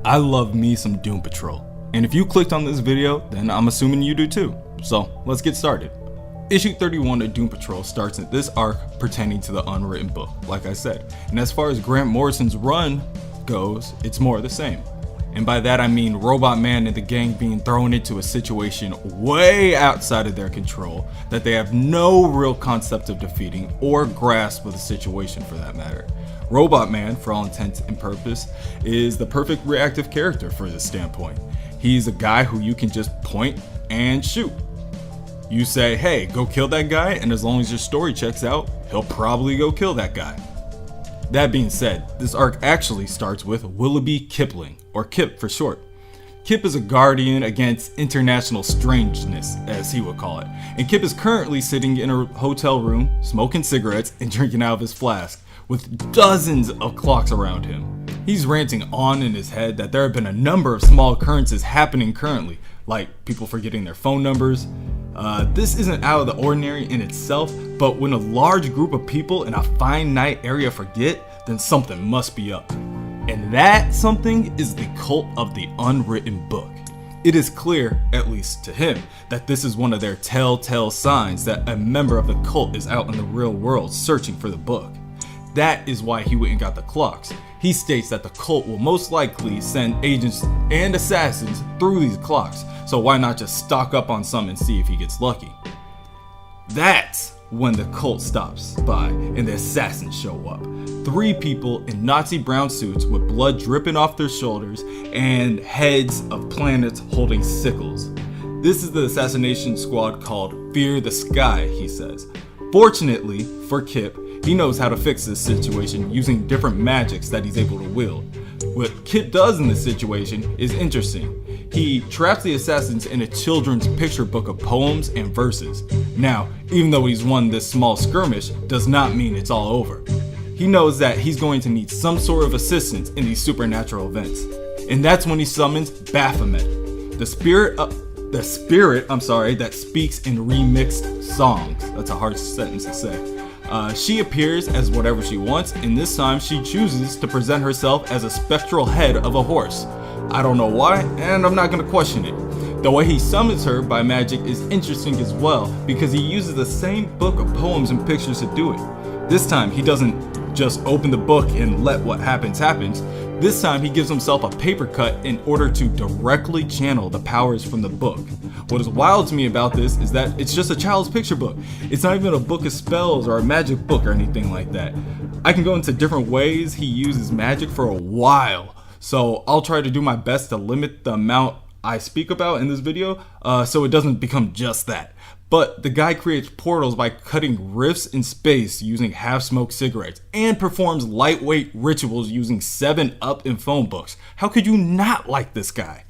I love me some Doom Patrol. And if you clicked on this video, then I'm assuming you do too. So let's get started. Issue 31 of Doom Patrol starts at this arc pertaining to the Unwritten Book, like I said. And as far as Grant Morrisons' run goes, it's more of the same. And by that I mean Robot Man and the gang being thrown into a situation way outside of their control that they have no real concept of defeating or grasp of the situation for that matter. Robot Man, for all intents and purpose, is the perfect reactive character for this standpoint. He's a guy who you can just point and shoot. You say, hey, go kill that guy, and as long as your story checks out, he'll probably go kill that guy. That being said, this arc actually starts with Willoughby Kipling, or Kip for short. Kip is a guardian against international strangeness, as he would call it, and Kip is currently sitting in a hotel room, smoking cigarettes and drinking out of his flask, with dozens of clocks around him. He's ranting on in his head that there have been a number of small occurrences happening currently, like people forgetting their phone numbers. This isn't out of the ordinary in itself, but when a large group of people in a finite area forget, then something must be up. And that something is the cult of the Unwritten Book. It is clear, at least to him, that this is one of their telltale signs that a member of the cult is out in the real world searching for the book. That is why he went and got the clocks. He states that the cult will most likely send agents and assassins through these clocks, so why not just stock up on some and see if he gets lucky. That's when the cult stops by and the assassins show up. 3 people in Nazi brown suits with blood dripping off their shoulders and heads of planets holding sickles. This is the assassination squad called Fear the Sky, he says. Fortunately for Kip, he knows how to fix this situation using different magics that he's able to wield. What Kip does in this situation is interesting. He traps the assassins in a children's picture book of poems and verses. Now, even though he's won this small skirmish, does not mean it's all over. He knows that he's going to need some sort of assistance in these supernatural events. And that's when he summons Baphomet, the spirit that speaks in remixed songs. That's a hard sentence to say. She appears as whatever she wants, and this time she chooses to present herself as a spectral head of a horse. I don't know why, and I'm not going to question it. The way he summons her by magic is interesting as well, because he uses the same book of poems and pictures to do it. This time he doesn't just open the book and let what happens. This time he gives himself a paper cut in order to directly channel the powers from the book. What is wild to me about this is that it's just a child's picture book. It's not even a book of spells or a magic book or anything like that. I can go into different ways he uses magic for a while, so I'll try to do my best to limit the amount I speak about in this video so it doesn't become just that. But the guy creates portals by cutting rifts in space using half-smoked cigarettes and performs lightweight rituals using 7-Up and phone books. How could you not like this guy?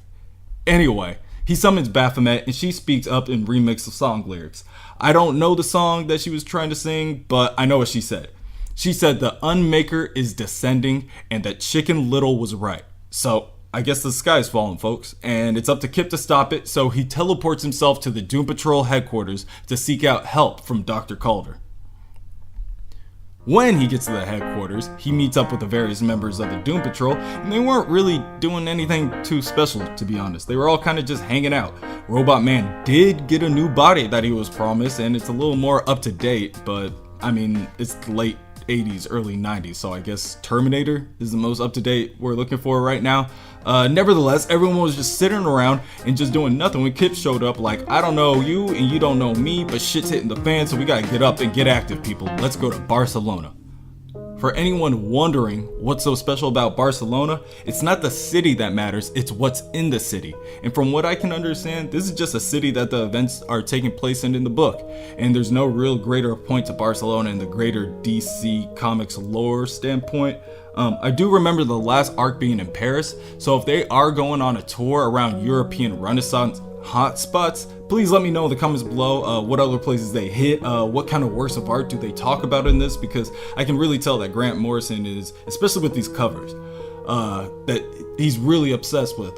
Anyway, he summons Baphomet and she speaks up in remixed song lyrics. I don't know the song that she was trying to sing, but I know what she said. She said the Unmaker is descending and that Chicken Little was right. So I guess the sky's falling, folks, and it's up to Kip to stop it, so he teleports himself to the Doom Patrol headquarters to seek out help from Dr. Calder. When he gets to the headquarters, he meets up with the various members of the Doom Patrol, and they weren't really doing anything too special, to be honest. They were all kind of just hanging out. Robot Man did get a new body that he was promised, and it's a little more up to date, but I mean, it's late 80s, early 90s, so I guess Terminator is the most up-to-date we're looking for right now. Nevertheless, everyone was just sitting around and just doing nothing when Kip showed up like, I don't know you and you don't know me, but shit's hitting the fan, so we gotta get up and get active, people. Let's go to Barcelona. For anyone wondering what's so special about Barcelona, it's not the city that matters, it's what's in the city. And from what I can understand, this is just a city that the events are taking place in the book. And there's no real greater point to Barcelona in the greater DC Comics lore standpoint. I do remember the last arc being in Paris, so if they are going on a tour around European Renaissance hotspots, please let me know in the comments below what other places they hit, what kind of works of art do they talk about in this, because I can really tell that Grant Morrison is, especially with these covers, that he's really obsessed with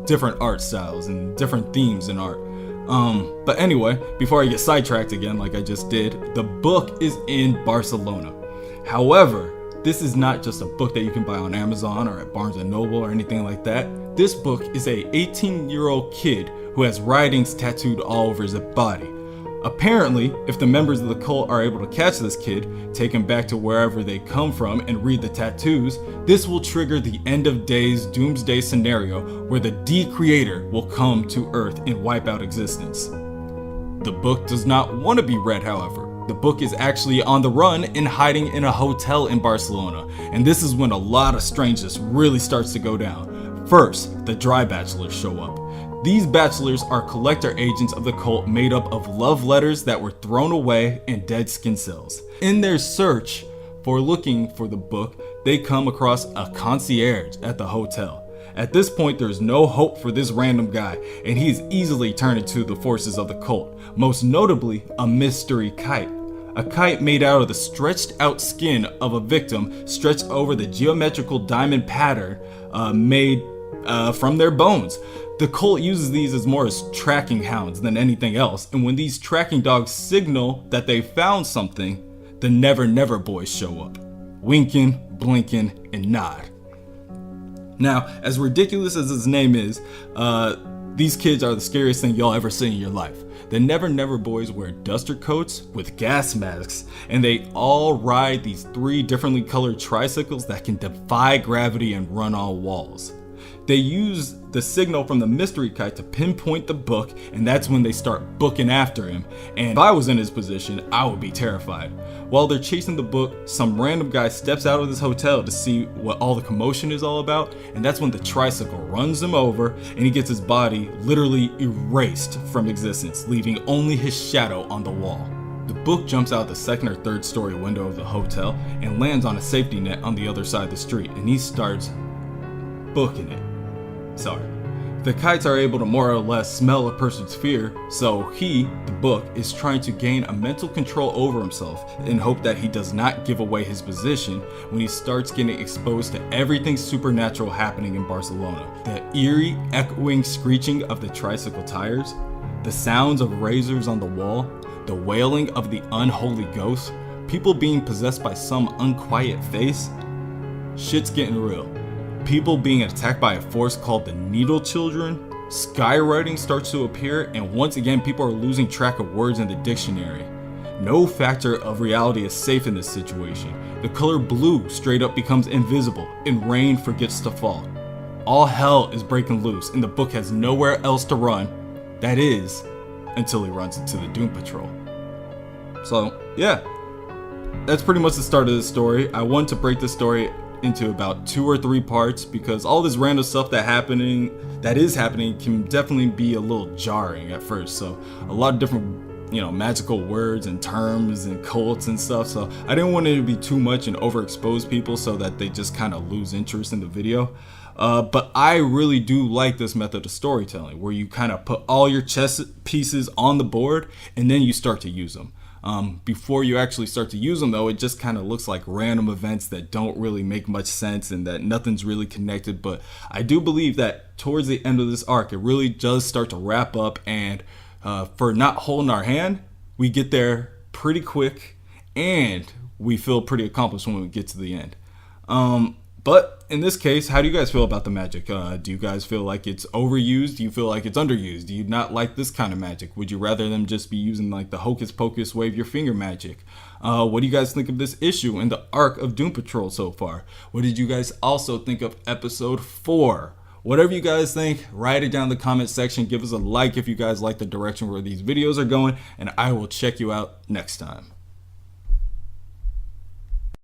different art styles and different themes in art. But anyway, before I get sidetracked again like I just did, the book is in Barcelona. However, This is not just a book that you can buy on Amazon or at Barnes & Noble or anything like that. This book is a 18-year-old kid who has writings tattooed all over his body. Apparently, if the members of the cult are able to catch this kid, take him back to wherever they come from and read the tattoos, this will trigger the end of days doomsday scenario where the Decreator will come to Earth and wipe out existence. The book does not want to be read, however. The book is actually on the run and hiding in a hotel in Barcelona, and this is when a lot of strangeness really starts to go down. First, the Dry Bachelors show up. These bachelors are collector agents of the cult made up of love letters that were thrown away and dead skin cells. In their search for looking for the book, they come across a concierge at the hotel. At this point, there's no hope for this random guy, and he is easily turned into the forces of the cult, most notably a mystery kite. A kite made out of the stretched out skin of a victim stretched over the geometrical diamond pattern made from their bones. The cult uses these as more as tracking hounds than anything else, and when these tracking dogs signal that they found something, the Never Never Boys show up, winking, blinking, and nod. Now, as ridiculous as his name is, these kids are the scariest thing you'll ever see in your life. The Never Never Boys wear duster coats with gas masks, and they all ride these 3 differently colored tricycles that can defy gravity and run on walls. They use the signal from the mystery kite to pinpoint the book, and that's when they start booking after him. And if I was in his position, I would be terrified. While they're chasing the book, some random guy steps out of this hotel to see what all the commotion is all about, and that's when the tricycle runs him over and he gets his body literally erased from existence, leaving only his shadow on the wall. The book jumps out the 2nd or 3rd story window of the hotel and lands on a safety net on the other side of the street, and he starts booking it. Sorry. The kites are able to more or less smell a person's fear, so he, the book, is trying to gain a mental control over himself in hope that he does not give away his position when he starts getting exposed to everything supernatural happening in Barcelona. The eerie, echoing screeching of the tricycle tires, the sounds of razors on the wall, the wailing of the unholy ghosts, people being possessed by some unquiet face. Shit's getting real. People being attacked by a force called the Needle Children. Skywriting starts to appear, and once again people are losing track of words in the dictionary. No factor of reality is safe in this situation. The color blue straight up becomes invisible, and rain forgets to fall. All hell is breaking loose, and the book has nowhere else to run. That is, until he runs into the Doom Patrol. So, yeah. That's pretty much the start of this story. I want to break this story into about 2 or 3 parts because all this random stuff that is happening can definitely be a little jarring at first. So a lot of different, magical words and terms and cults and stuff. So I didn't want it to be too much and overexpose people so that they just kind of lose interest in the video. But I really do like this method of storytelling where you kind of put all your chess pieces on the board and then you start to use them. Before you actually start to use them though, it just kind of looks like random events that don't really make much sense and that nothing's really connected. But I do believe that towards the end of this arc, it really does start to wrap up, and for not holding our hand, we get there pretty quick and we feel pretty accomplished when we get to the end. But in this case, how do you guys feel about the magic? Do you guys feel like it's overused? Do you feel like it's underused? Do you not like this kind of magic? Would you rather them just be using like the hocus pocus wave your finger magic? What do you guys think of this issue and the arc of Doom Patrol so far? What did you guys also think of episode 4? Whatever you guys think, write it down in the comment section. Give us a like if you guys like the direction where these videos are going, and I will check you out next time.